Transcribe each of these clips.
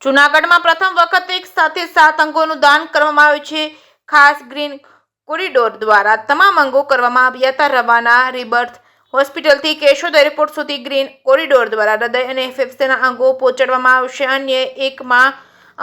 જૂનાગઢમાં પ્રથમ વખત એક સાથે 7 અંગોનું દાન કરવામાં આવ્યું છે. ખાસ ગ્રીન કોરિડોર દ્વારા તમામ અંગો કરવામાં આવ્યા હતા. રવાના રિબર્થ હોસ્પિટલથી કેશોદ એરપોર્ટ સુધી ગ્રીન કોરિડોર દ્વારા હૃદય અને ફેફસાના અંગો પહોંચાડવામાં આવશે. અન્ય એકમાં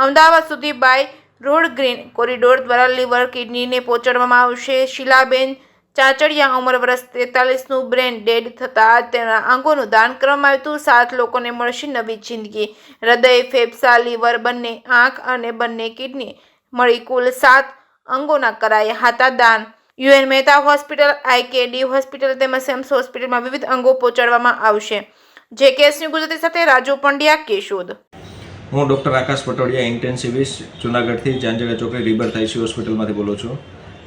અમદાવાદ સુધી બાય રોડ ગ્રીન કોરિડોર દ્વારા લીવર કિડનીને પહોંચાડવામાં આવશે. શીલાબેન ચાચડિયા ઉંમર વર્ષ 43નું બ્રેન ડેડ થતાં તેના અંગોનું દાન કરવામાં આવ્યું હતું. 7 લોકોને મળશે નવી જિંદગી. હૃદય, ફેફસા, લીવર, બંને આંખ અને બંને કિડની મળી કુલ 7 અંગોના કરાયા હતા દાન. યુએન મહેતા હોસ્પિટલ, આઈકેડી હોસ્પિટલ તેમજ સેમ્સ હોસ્પિટલમાં વિવિધ અંગો પહોંચાડવામાં આવશે. જે કેસની ગુજરાતી સાથે રાજુ પંડ્યા, કેશોદ. હું ડૉક્ટર આકાશ પટોડિયા, ઇન્ટેન્સિવિસ્ટ, જૂનાગઢથી જાંજડા ચોકડી રિબર્થ આઈસી હોસ્પિટલમાંથી બોલું છું.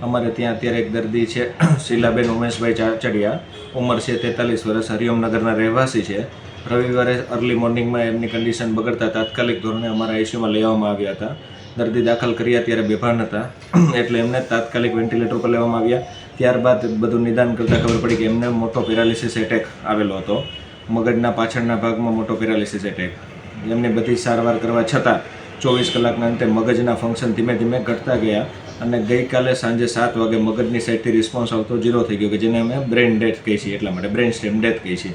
અમારે ત્યાં અત્યારે એક દર્દી છે, શીલાબેન ઉમેશભાઈ ચાચડિયા, ઉંમર છે 43 વર્ષ, હરિઓમનગરના રહેવાસી છે. રવિવારે અર્લી મોર્નિંગમાં એમની કન્ડિશન બગડતા તાત્કાલિક ધોરણે અમારા આઈસીયુમાં લેવામાં આવ્યા હતા. દર્દી દાખલ કર્યા ત્યારે બેભાન હતા, એટલે એમને તાત્કાલિક વેન્ટિલેટર પર લેવામાં આવ્યા. ત્યારબાદ બધું નિદાન કરતાં ખબર પડી કે એમને મોટો પેરાલિસિસ એટેક આવેલો હતો. મગજના પાછળના ભાગમાં મોટો પેરાલિસિસ એટેક. એમને બધી સારવાર કરવા છતાં 24 કલાકના અંતે મગજના ફંક્શન ધીમે ધીમે ઘટતા ગયા અને ગઈકાલે સાંજે 7 વાગે મગજની સાઈડથી રિસ્પોન્સ આવતો 0 થઈ ગયો, કે જેને અમે બ્રેન ડેથ કહીએ છીએ, એટલા માટે બ્રેન સ્ટેમ ડેથ કહીએ છીએ.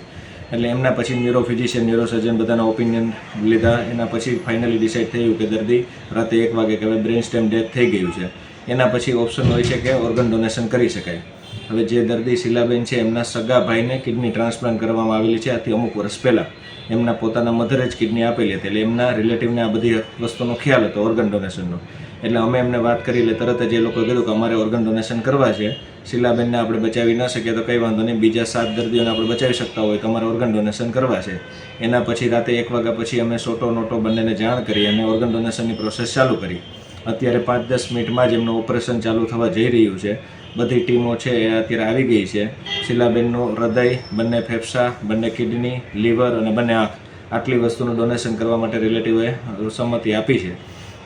એટલે એમના પછી ન્યુરોફિઝિશિયન, ન્યુરોસર્જન બધાના ઓપિનિયન લીધા. એના પછી ફાઇનલી ડિસાઇડ થયું કે દર્દી રાતે 1 વાગે કે હવે બ્રેન સ્ટેમ ડેથ થઈ ગયું છે. એના પછી ઓપ્શન હોય છે કે ઓર્ગન ડોનેશન કરી શકાય. હવે જે દર્દી શીલાબેન છે, એમના સગા ભાઈને કિડની ટ્રાન્સપ્લાન્ટ કરવામાં આવેલી છે આથી અમુક વર્ષ પહેલાં. એમના પોતાના મધરે જ કિડની આપેલી હતી, એટલે એમના રિલેટિવને આ બધી વસ્તુનો ખ્યાલ હતો ઓર્ગન ડોનેશનનો. એટલે અમે એમને વાત કરી, એટલે તરત જ એ લોકોએ કીધું કે અમારે ઓર્ગન ડોનેશન કરવા છે. શીલાબેનને આપણે બચાવી ન શકીએ તો કંઈ વાંધો નહીં, બીજા 7 દર્દીઓને આપણે બચાવી શકતા હોય તો અમારે ઓર્ગન ડોનેશન કરવા છે. એના પછી રાતે 1 વાગ્યા પછી અમે સોટો નોટો બંનેને જાણ કરી અને ઓર્ગન ડોનેશનની પ્રોસેસ ચાલુ કરી. અત્યારે 5-10 મિનિટમાં જ એમનું ઓપરેશન ચાલુ થવા જઈ રહ્યું છે. બધી ટીમો છે એ અત્યારે આવી ગઈ છે. શીલાબેનનું હૃદય, બંને ફેફસા, બંને કિડની, લીવર અને બંને આંખ, આટલી વસ્તુનું ડોનેશન કરવા માટે રિલેટિવોએ સંમતિ આપી છે.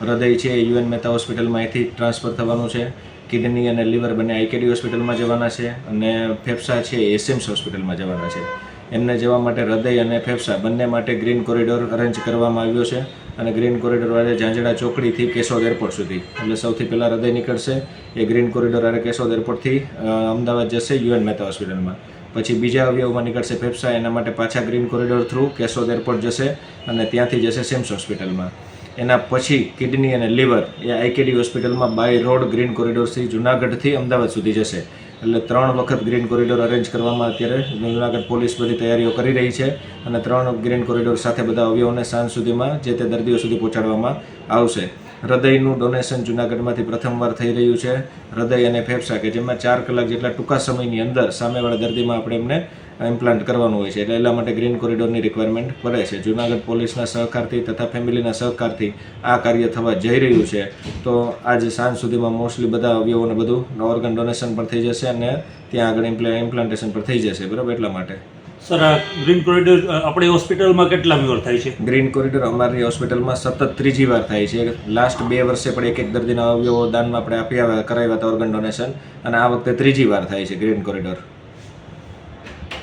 હૃદય છે એ યુએન મહેતા હોસ્પિટલમાં અહીંથી ટ્રાન્સફર થવાનું છે. કિડની અને લીવર બંને આઈકેડી હોસ્પિટલમાં જવાના છે અને ફેફસા છે એ સેમ્સ હોસ્પિટલમાં જવાના છે. એમને જવા માટે હૃદય અને ફેફસા બંને માટે ગ્રીન કોરિડોર અરેન્જ કરવામાં આવ્યો છે અને ગ્રીન કોરિડોર વાળે જાંજડા ચોકડીથી કેશોદ એરપોર્ટ સુધી. એટલે સૌથી પહેલાં હૃદય નીકળશે, એ ગ્રીન કોરિડોર વાળે કેશોદ એરપોર્ટથી અમદાવાદ જશે યુએન મહેતા હોસ્પિટલમાં. પછી બીજા અવયવમાં નીકળશે ફેફસા, એના માટે પાછા green corridor through Keshod airport જશે અને ત્યાંથી જશે સેમ્સ હોસ્પિટલમાં. એના પછી કિડની અને લીવર એ આઈકેડી હોસ્પિટલમાં બાય રોડ ગ્રીન કોરિડોરથી જૂનાગઢથી અમદાવાદ સુધી જશે. એટલે 3 વખત ગ્રીન કોરિડોર અરેન્જ કરવામાં અત્યારે જૂનાગઢ પોલીસ બધી તૈયારીઓ કરી રહી છે અને 3 ગ્રીન કોરિડોર સાથે બધા અવયવોને સાંજ સુધીમાં જે તે દર્દીઓ સુધી પહોંચાડવામાં આવશે. હૃદયનું ડોનેશન જૂનાગઢમાંથી પ્રથમવાર થઈ રહ્યું છે. હૃદય અને ફેફસા કે જેમાં 4 કલાક જેટલા ટૂંકા સમયની અંદર સામેવાળા દર્દીમાં આપણે એમને ઇમ્પ્લાન્ટ કરવાનું હોય છે. એટલે એટલા માટે ગ્રીન કોરિડોરની રિક્વાયરમેન્ટ પડે છે. જૂનાગઢ પોલીસના સહકારથી તથા ફેમિલીના સહકારથી આ કાર્ય થવા જઈ રહ્યું છે. તો આજે સાંજ સુધીમાં મોસ્ટલી બધા અવયવોને બધું ઓર્ગન ડોનેશન પર થઈ જશે અને ત્યાં આગળ ઇમ્પ્લાન્ટેશન પર થઈ જશે. બરાબર, એટલા માટે. સર, આ ગ્રીન કોરિડોર આપણી હોસ્પિટલમાં કેટલા વાર થાય છે? ગ્રીન કોરિડોર અમારી હોસ્પિટલમાં સતત 3જી વાર થાય છે. લાસ્ટ 2 વર્ષે પણ એક દર્દીના અવયવો દાનમાં આપણે કરાવ્યા હતા ઓર્ગન ડોનેશન, અને આ વખતે 3જી વાર થાય છે ગ્રીન કોરિડોર.